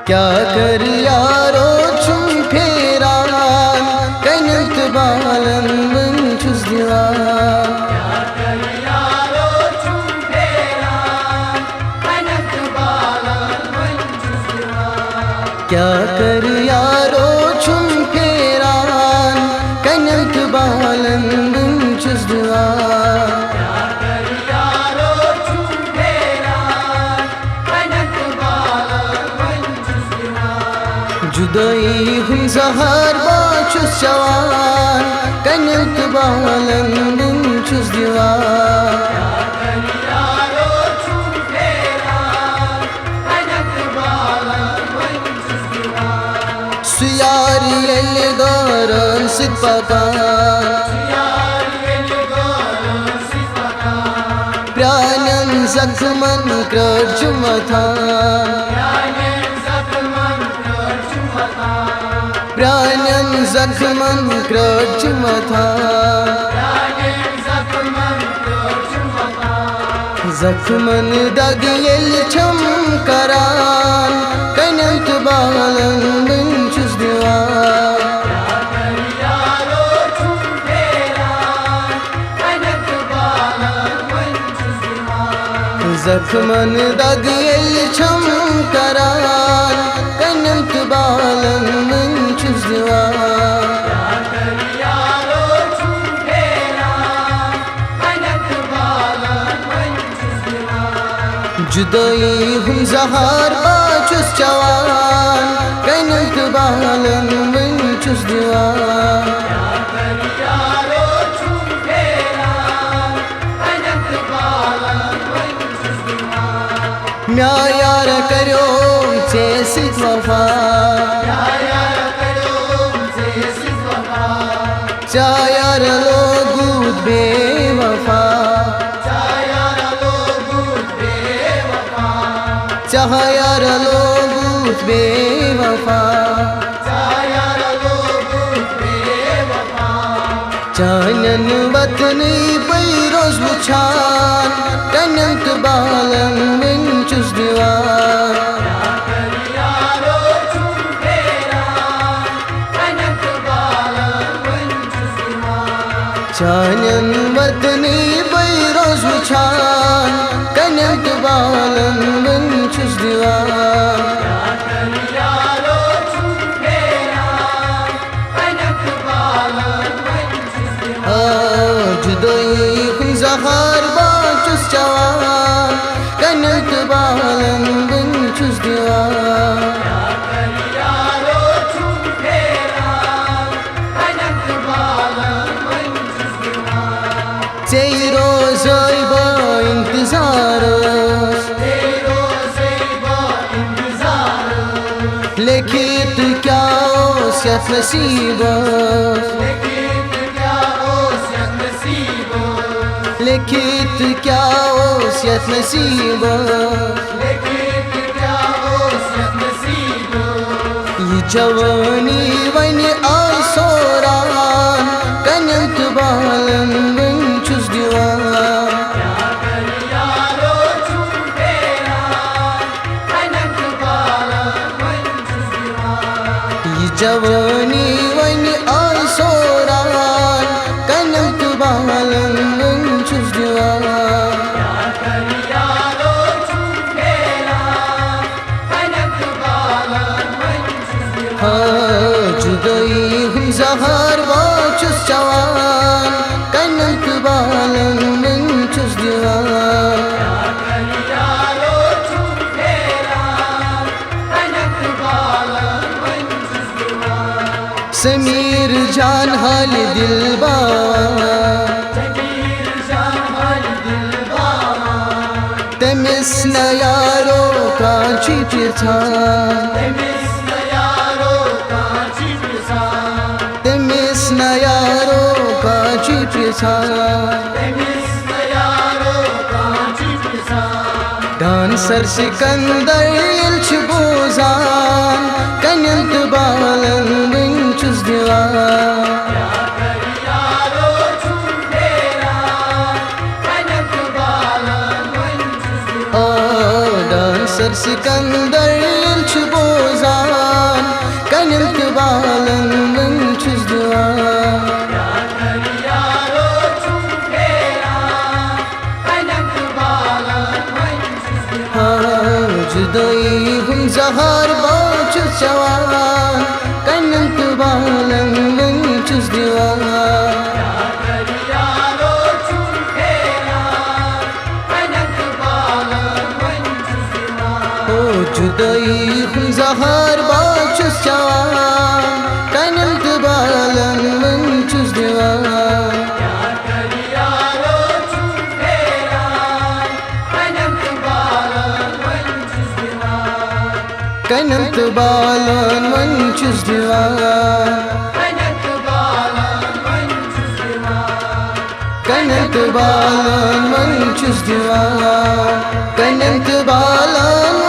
क्या कर यारो छुम फेरान कनत बालन वन छुस दीवान। क्या कर यारो छुम फेरान कनत बालन वन छुस दीवान। जुदाई हुई जहर बाचुस जवान कनत बालन वन छुस दीवान। सुयारी एलगारन सित पकान प्राणन जख्मन क्रजुमथान। प्राणन जख्मन क्रजुमथान। जख्मन दग येल छम करान कनत बालन वन छुस दीवान। जख्मन दग येल छम करान कनत बालन वन छुस दीवान। जुदाई हुई जहर बाचुस जवान कनत बालन वन छुस दीवान। म्या यार करो से सित वफा चा यार लोगू बेवफा। चाह यार लोगू बेवफा। चानन वतनी पैरोज मुछान कनत बालन वन छुस दीवान। चानन वतनी पैरोज मुछान कनत बालन वन छुस दीवान। जुदाई हुई जहर बाचुस जवान कनत बालन वन छुस दीवान। तेरो ज़ैबा इंतज़ार लिखित क्या ओसियत नसीब। लिखित क्या ओसियत नसीब। ये जवानी वन आय सोरान कनत बालन वन छुस दीवान। ये जवानी वन आय सोरान कनत बालन वन छुस दीवान। जुदाई हुई जहर बाचुस जवान कनत बालन वन छुस दीवान। समीर जान हाल दिल तमिस न यारो कांची पिरछान। तमिस न यारो कांची पिरछान। डांसर सिकंदर इल्च बोजान कनत बालन वन छुस दीवान। डांसर सिकंदर छ बोजान कनम त बालन वन छुस दिवान जुदाई हम जहर बाच चवान कनम त बालन वन छुस दिवान जुदाई हम जहर बाच चवान कनम त बालन वन छुस दिवान कनम त बालन वन छुस दिवान कनम त बालन वन छुस दिवान कनम त बालन